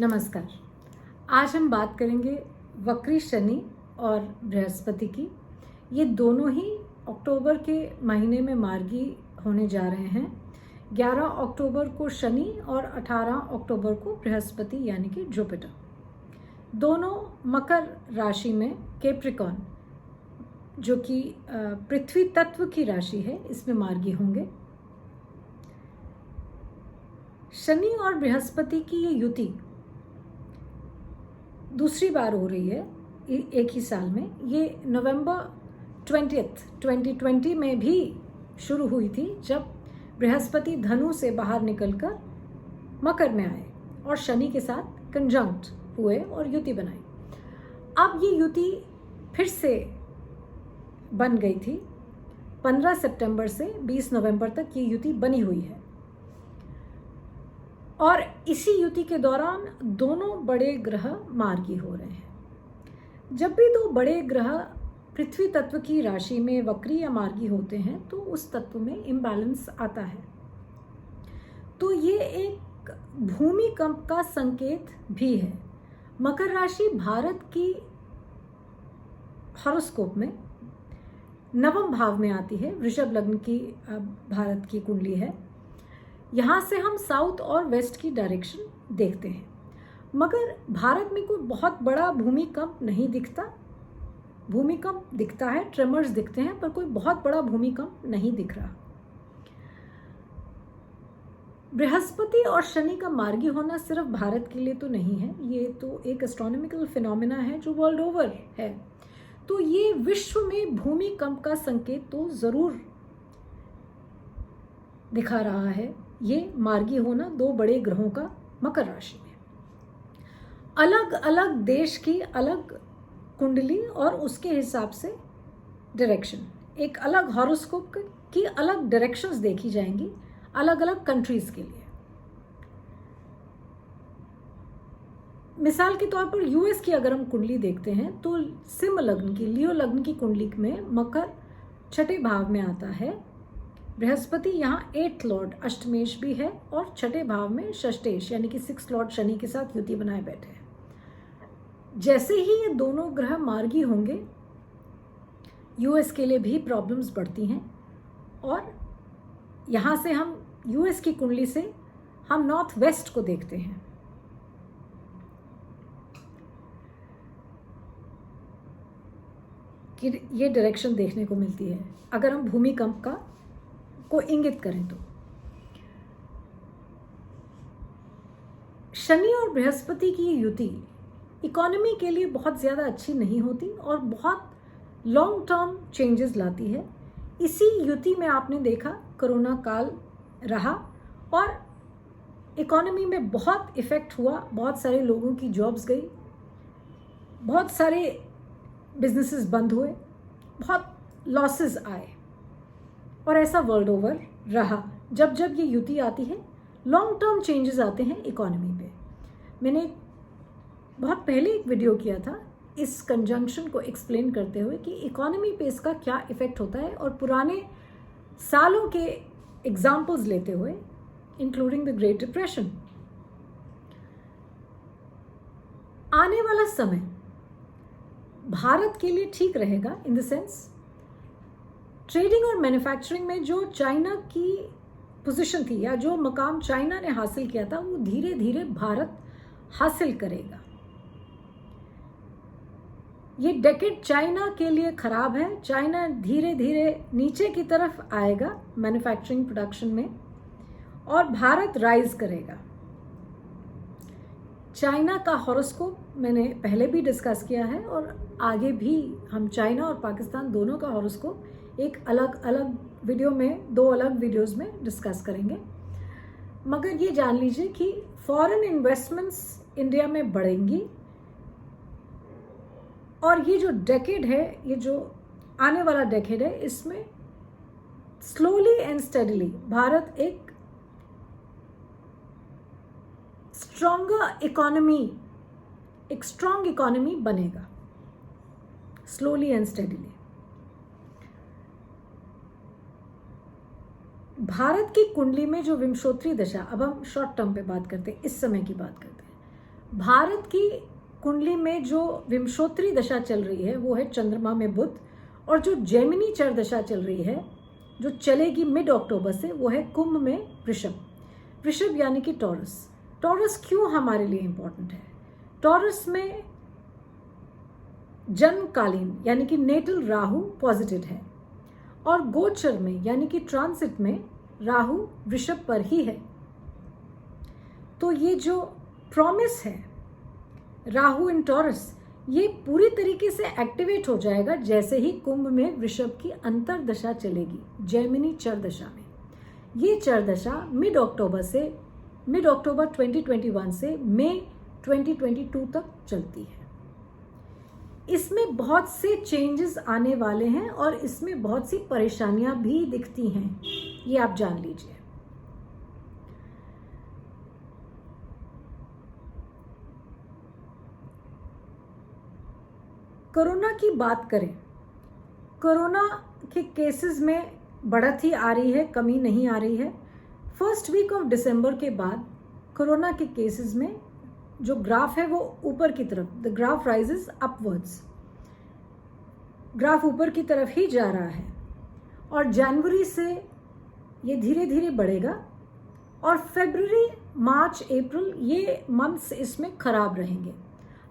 नमस्कार। आज हम बात करेंगे वक्री शनि और बृहस्पति की। ये दोनों ही अक्टूबर के महीने में मार्गी होने जा रहे हैं। 11 अक्टूबर को शनि और 18 अक्टूबर को बृहस्पति यानी कि जुपिटर। दोनों मकर राशि में कैप्रिकॉर्न जो कि पृथ्वी तत्व की राशि है इसमें मार्गी होंगे। शनि और बृहस्पति की ये युति दूसरी बार हो रही है एक ही साल में। ये नवंबर 2020 में भी शुरू हुई थी जब बृहस्पति धनु से बाहर निकलकर मकर में आए और शनि के साथ कंजंक्ट हुए और युति बनाई। अब ये युति फिर से बन गई थी। 15 सितंबर से 20 नवंबर तक ये युति बनी हुई है और इसी युति के दौरान दोनों बड़े ग्रह मार्गी हो रहे हैं। जब भी दो बड़े ग्रह पृथ्वी तत्व की राशि में वक्री या मार्गी होते हैं तो उस तत्व में इम्बैलेंस आता है। तो ये एक भूमिकंप का संकेत भी है। मकर राशि भारत की हॉरोस्कोप में नवम भाव में आती है। वृषभ लग्न की भारत की कुंडली है। यहाँ से हम साउथ और वेस्ट की डायरेक्शन देखते हैं, मगर भारत में कोई बहुत बड़ा भूमिकंप नहीं दिखता। भूमिकंप दिखता है, ट्रेमर्स दिखते हैं, पर कोई बहुत बड़ा भूमिकंप नहीं दिख रहा। बृहस्पति और शनि का मार्गी होना सिर्फ भारत के लिए तो नहीं है, ये तो एक एस्ट्रोनॉमिकल फिनोमेना है जो वर्ल्ड ओवर है। तो ये विश्व में भूमिकंप का संकेत तो जरूर दिखा रहा है। ये मार्गी होना दो बड़े ग्रहों का मकर राशि में। अलग अलग देश की अलग कुंडली और उसके हिसाब से डायरेक्शन, एक अलग हॉरोस्कोप की अलग डायरेक्शंस देखी जाएंगी अलग अलग कंट्रीज के लिए। मिसाल के तौर पर यूएस की अगर हम कुंडली देखते हैं तो सिंह लग्न की, लियो लग्न की कुंडली में मकर छठे भाव में आता है। बृहस्पति यहाँ 8th लॉर्ड अष्टमेश भी है और छठे भाव में षष्टेश यानी कि 6th लॉर्ड शनि के साथ युति बनाए बैठे हैं। जैसे ही ये दोनों ग्रह मार्गी होंगे यूएस के लिए भी प्रॉब्लम्स बढ़ती हैं और यहाँ से हम यूएस की कुंडली से हम नॉर्थ वेस्ट को देखते हैं। कि ये डायरेक्शन देखने को मिलती है अगर हम भूमिकंप को इंगित करें तो। शनि और बृहस्पति की युति इकोनॉमी के लिए बहुत ज़्यादा अच्छी नहीं होती और बहुत लॉन्ग टर्म चेंजेस लाती है। इसी युति में आपने देखा कोरोना काल रहा और इकोनॉमी में बहुत इफेक्ट हुआ। बहुत सारे लोगों की जॉब्स गई, बहुत सारे बिजनेसेस बंद हुए, बहुत लॉसेस आए और ऐसा वर्ल्ड ओवर रहा। जब जब ये युति आती है लॉन्ग टर्म चेंजेस आते हैं इकोनॉमी पे। मैंने बहुत पहले एक वीडियो किया था इस कंजंक्शन को एक्सप्लेन करते हुए कि इकोनॉमी पे इसका क्या इफेक्ट होता है और पुराने सालों के एग्जाम्पल्स लेते हुए इंक्लूडिंग द ग्रेट डिप्रेशन। आने वाला समय भारत के लिए ठीक रहेगा इन द सेंस ट्रेडिंग और मैन्युफैक्चरिंग में जो चाइना की पोजीशन थी या जो मकाम चाइना ने हासिल किया था वो धीरे धीरे भारत हासिल करेगा। ये डेकेड चाइना के लिए खराब है। चाइना धीरे धीरे नीचे की तरफ आएगा मैन्युफैक्चरिंग प्रोडक्शन में और भारत राइज करेगा। चाइना का हॉरोस्कोप मैंने पहले भी डिस्कस किया है और आगे भी हम चाइना और पाकिस्तान दोनों का हॉरोस्कोप एक अलग अलग वीडियो में, दो अलग वीडियोस में डिस्कस करेंगे। मगर ये जान लीजिए कि फॉरेन इन्वेस्टमेंट्स इंडिया में बढ़ेंगी और ये जो डेकेड है, ये जो आने वाला डेकेड है, इसमें स्लोली एंड स्टेडीली भारत एक स्ट्रॉन्ग इकोनॉमी बनेगा स्लोली एंड स्टेडीली। भारत की कुंडली में जो विंशोत्तरी दशा, अब हम शॉर्ट टर्म पे बात करते हैं, इस समय की बात करते हैं। भारत की कुंडली में जो विंशोत्तरी दशा चल रही है वो है चंद्रमा में बुध, और जो जैमिनी चर दशा चल रही है जो चलेगी मिड अक्टूबर से वो है कुंभ में वृषभ। वृषभ यानी कि टॉरस। टॉरस क्यों हमारे लिए इंपॉर्टेंट है? टॉरस में जन्मकालीन यानी कि नेटल राहु पॉजिटिव है, और गोचर में यानी कि ट्रांसिट में राहु वृषभ पर ही है। तो ये जो प्रॉमिस है राहु इन टॉरस, ये पूरी तरीके से एक्टिवेट हो जाएगा जैसे ही कुंभ में वृषभ की अंतर्दशा चलेगी, जैमिनी चर दशा में। ये चर दशा मिड अक्टूबर 2021 से मई 2022 तक चलती है। इसमें बहुत से चेंजेस आने वाले हैं और इसमें बहुत सी परेशानियां भी दिखती हैं, ये आप जान लीजिए। कोरोना की बात करें, कोरोना के केसेस में बढ़त ही आ रही है, कमी नहीं आ रही है। फर्स्ट वीक ऑफ दिसंबर के बाद कोरोना के केसेस में जो ग्राफ है वो ऊपर की तरफ, the graph rises upwards, graph ऊपर की तरफ ही जा रहा है, और जनवरी से ये धीरे धीरे बढ़ेगा, और फरवरी, मार्च, अप्रैल ये मंथ्स इसमें खराब रहेंगे।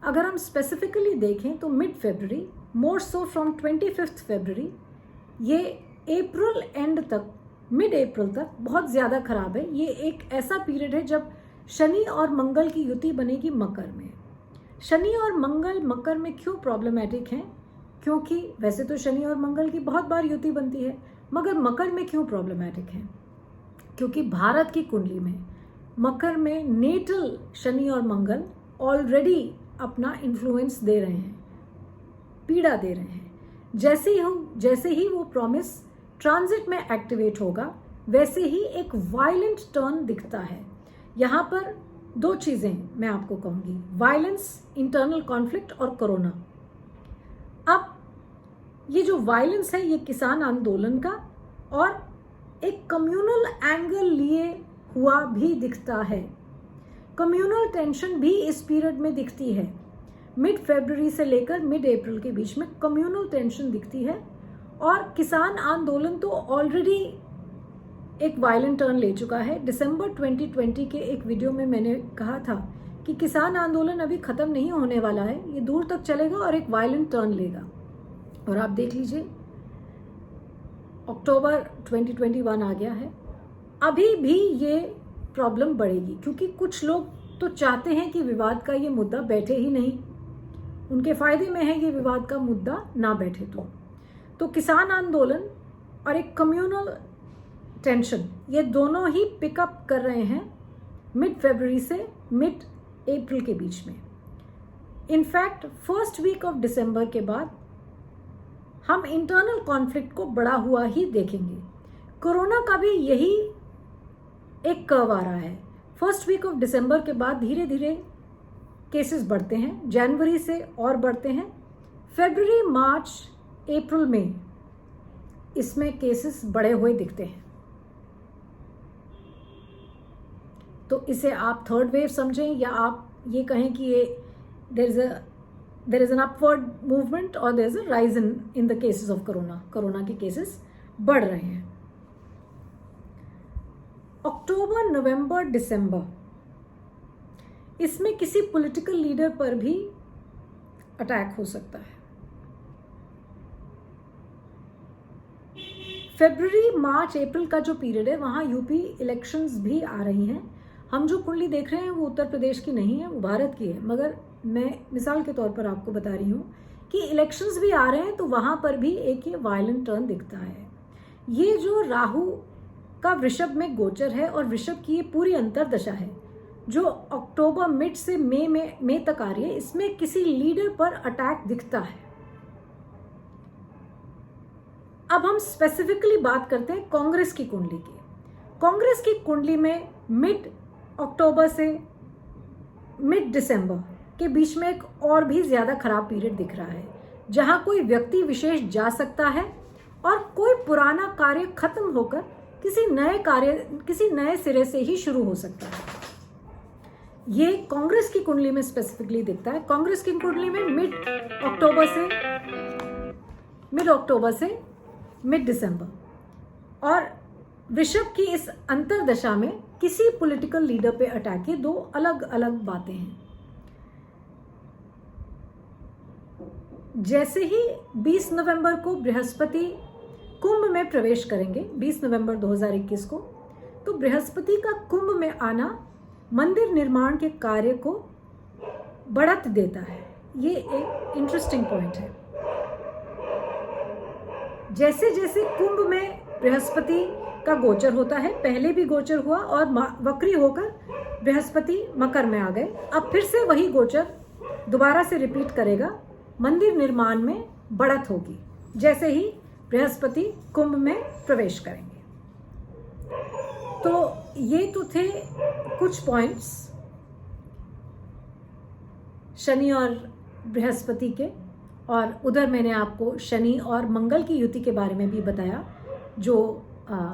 अगर हम स्पेसिफिकली देखें तो mid February, more so from 25 फरवरी, ये अप्रैल एंड तक, मिड अप्रैल तक बहुत ज़्यादा खराब है। ये एक ऐसा पीरियड है जब शनि और मंगल की युति बनेगी मकर में। शनि और मंगल मकर में क्यों प्रॉब्लमेटिक हैं? क्योंकि वैसे तो शनि और मंगल की बहुत बार युति बनती है, मगर मकर में क्यों प्रॉब्लमेटिक है? क्योंकि भारत की कुंडली में मकर में नेटल शनि और मंगल ऑलरेडी अपना इन्फ्लुएंस दे रहे हैं, पीड़ा दे रहे हैं। जैसे ही वो प्रॉमिस ट्रांजिट में एक्टिवेट होगा, वैसे ही एक वायलेंट टर्न दिखता है। यहाँ पर दो चीजें मैं आपको कहूंगी, वायलेंस, इंटरनल कॉन्फ्लिक्ट और कोरोना। अब ये जो वायलेंस है ये किसान आंदोलन का और एक कम्युनल एंगल लिए हुआ भी दिखता है। कम्युनल टेंशन भी इस पीरियड में दिखती है। मिड फरवरी से लेकर मिड अप्रैल के बीच में कम्युनल टेंशन दिखती है, और किसान आंदोलन तो ऑलरेडी एक वायलेंट टर्न ले चुका है। दिसंबर 2020 के एक वीडियो में मैंने कहा था कि किसान आंदोलन अभी खत्म नहीं होने वाला है, ये दूर तक चलेगा और एक वायलेंट टर्न लेगा। और आप देख लीजिए अक्टूबर 2021 आ गया है, अभी भी ये प्रॉब्लम बढ़ेगी, क्योंकि कुछ लोग तो चाहते हैं कि विवाद का ये मुद्दा बैठे ही नहीं, उनके फायदे में है ये विवाद का मुद्दा ना बैठे। तो किसान आंदोलन और एक कम्युनल टेंशन, ये दोनों ही पिकअप कर रहे हैं मिड फरवरी से मिड अप्रैल के बीच में। In fact first week of December के बाद हम इंटरनल कॉन्फ्लिक्ट को बढ़ा हुआ ही देखेंगे। कोरोना का भी यही एक कर्व आ रहा है। फर्स्ट वीक ऑफ दिसंबर के बाद धीरे धीरे केसेस बढ़ते हैं, जनवरी से और बढ़ते हैं, फरवरी, मार्च, अप्रैल में इसमें केसेस बढ़े हुए दिखते हैं। तो इसे आप थर्ड वेव समझें, या आप ये कहें कि ये there is an upward movement और there is a rise in the cases of corona के केसेस बढ़ रहे हैं। अक्टूबर, नवंबर, दिसंबर, इसमें किसी पॉलिटिकल लीडर पर भी अटैक हो सकता है। फरवरी, मार्च, अप्रैल का जो पीरियड है वहां यूपी इलेक्शंस भी आ रही हैं। हम जो कुंडली देख रहे हैं वो उत्तर प्रदेश की नहीं है, वो भारत की है, मगर मैं मिसाल के तौर पर आपको बता रही हूँ कि इलेक्शंस भी आ रहे हैं, तो वहां पर भी एक ये वायलेंट टर्न दिखता है। ये जो राहु का वृषभ में गोचर है और वृषभ की ये पूरी अंतर्दशा है जो अक्टूबर मिड से मई तक आ रही है, इसमें किसी लीडर पर अटैक दिखता है। अब हम स्पेसिफिकली बात करते हैं कांग्रेस की कुंडली की। कांग्रेस की कुंडली में मिड अक्टूबर से मिड दिसंबर के बीच में एक और भी ज्यादा खराब पीरियड दिख रहा है, जहां कोई व्यक्ति विशेष जा सकता है और कोई पुराना कार्य खत्म होकर किसी नए सिरे से ही शुरू हो सकता है। ये कांग्रेस की कुंडली में स्पेसिफिकली दिखता है। कांग्रेस की कुंडली में मिड अक्टूबर से मिड दिसंबर। और वृषभ की इस अंतरदशा में किसी पॉलिटिकल लीडर पे अटैक, ये दो अलग अलग बातें हैं। जैसे ही 20 नवंबर को बृहस्पति कुंभ में प्रवेश करेंगे, 20 नवंबर 2021 को, तो बृहस्पति का कुंभ में आना मंदिर निर्माण के कार्य को बढ़त देता है। ये एक इंटरेस्टिंग पॉइंट है। जैसे जैसे कुंभ में बृहस्पति का गोचर होता है, पहले भी गोचर हुआ और वक्री होकर बृहस्पति मकर में आ गए, अब फिर से वही गोचर दोबारा से रिपीट करेगा। मंदिर निर्माण में बढ़त होगी जैसे ही बृहस्पति कुंभ में प्रवेश करेंगे। तो ये तो थे कुछ पॉइंट्स शनि और बृहस्पति के, और उधर मैंने आपको शनि और मंगल की युति के बारे में भी बताया, जो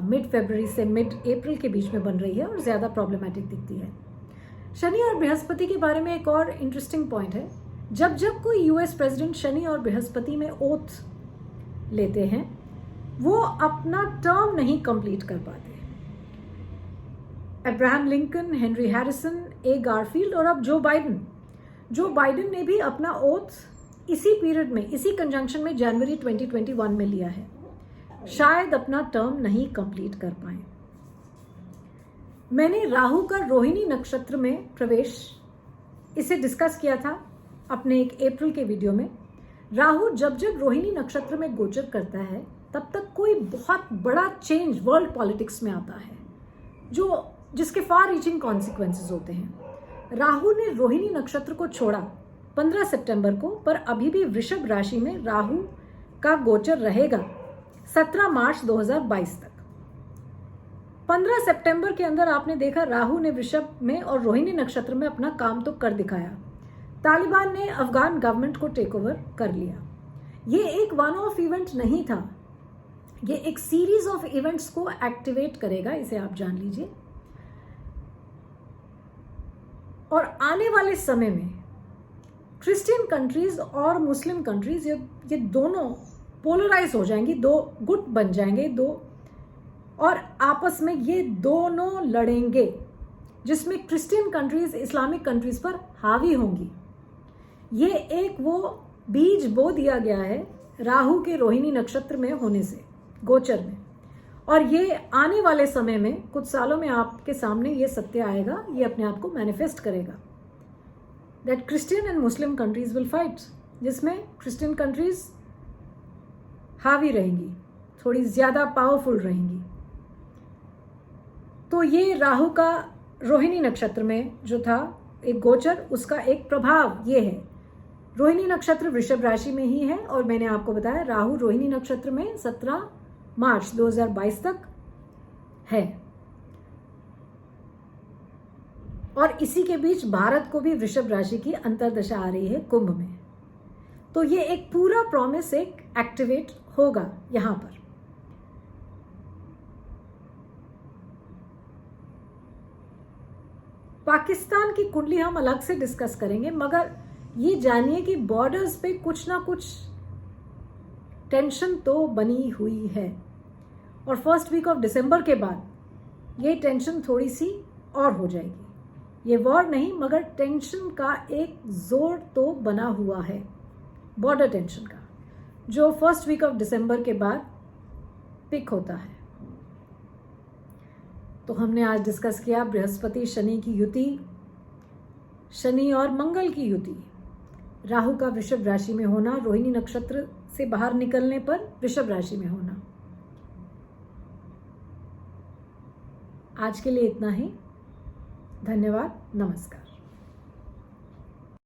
मिड फरवरी से मिड अप्रैल के बीच में बन रही है और ज़्यादा प्रॉब्लमैटिक दिखती है। शनि और बृहस्पति के बारे में एक और इंटरेस्टिंग पॉइंट है। जब जब कोई यूएस प्रेसिडेंट शनि और बृहस्पति में ओथ लेते हैं, वो अपना टर्म नहीं कंप्लीट कर पाते। अब्राहम लिंकन, हेनरी हैरिसन, ए गारफील्ड और अब जो बाइडेन ने भी अपना ओथ इसी पीरियड में, इसी कंजंक्शन में जनवरी 2021 में लिया है। शायद अपना टर्म नहीं कंप्लीट कर पाए। मैंने राहु का रोहिणी नक्षत्र में प्रवेश इसे डिस्कस किया था अपने एक अप्रैल के वीडियो में। राहु जब जब रोहिणी नक्षत्र में गोचर करता है, तब तक कोई बहुत बड़ा चेंज वर्ल्ड पॉलिटिक्स में आता है, जिसके फार रीचिंग कॉन्सिक्वेंसेस होते हैं। राहु ने रोहिणी नक्षत्र को छोड़ा 15 सितंबर को, पर अभी भी वृषभ राशि में राहु का गोचर रहेगा 17 मार्च 2022 तक। 15 सितंबर के अंदर आपने देखा राहु ने वृषभ में और रोहिणी नक्षत्र में अपना काम तो कर दिखाया। तालिबान ने अफगान गवर्नमेंट को टेक ओवर कर लिया। ये एक वन ऑफ इवेंट नहीं था, ये एक सीरीज ऑफ इवेंट्स को एक्टिवेट करेगा, इसे आप जान लीजिए। और आने वाले समय में क्रिश्चियन कंट्रीज और मुस्लिम कंट्रीज ये दोनों पोलराइज हो जाएंगी, दो गुट बन जाएंगे, दो, और आपस में ये दोनों लड़ेंगे, जिसमें क्रिश्चियन कंट्रीज इस्लामिक कंट्रीज पर हावी होंगी। ये एक वो बीज बो दिया गया है राहु के रोहिणी नक्षत्र में होने से, गोचर में, और ये आने वाले समय में कुछ सालों में आपके सामने ये सत्य आएगा, ये अपने आप को मैनिफेस्ट करेगा that Christian and Muslim countries will fight, जिसमें क्रिश्चियन कंट्रीज हावी रहेंगी, थोड़ी ज्यादा पावरफुल रहेंगी। तो ये राहु का रोहिणी नक्षत्र में जो था एक गोचर, उसका एक प्रभाव ये है। रोहिणी नक्षत्र वृषभ राशि में ही है, और मैंने आपको बताया राहु रोहिणी नक्षत्र में 17 मार्च 2022 तक है, और इसी के बीच भारत को भी वृषभ राशि की अंतर्दशा आ रही है कुंभ में। तो ये एक पूरा प्रॉमिस एक एक्टिवेट होगा यहां पर। पाकिस्तान की कुंडली हम अलग से डिस्कस करेंगे, मगर ये जानिए कि बॉर्डर्स पे कुछ ना कुछ टेंशन तो बनी हुई है, और फर्स्ट वीक ऑफ दिसंबर के बाद ये टेंशन थोड़ी सी और हो जाएगी। ये वॉर नहीं, मगर टेंशन का एक जोर तो बना हुआ है, बॉर्डर टेंशन का, जो फर्स्ट वीक ऑफ दिसंबर के बाद पिक होता है। तो हमने आज डिस्कस किया बृहस्पति शनि की युति, शनि और मंगल की युति, राहु का वृषभ राशि में होना, रोहिणी नक्षत्र से बाहर निकलने पर वृषभ राशि में होना। आज के लिए इतना ही। धन्यवाद, नमस्कार।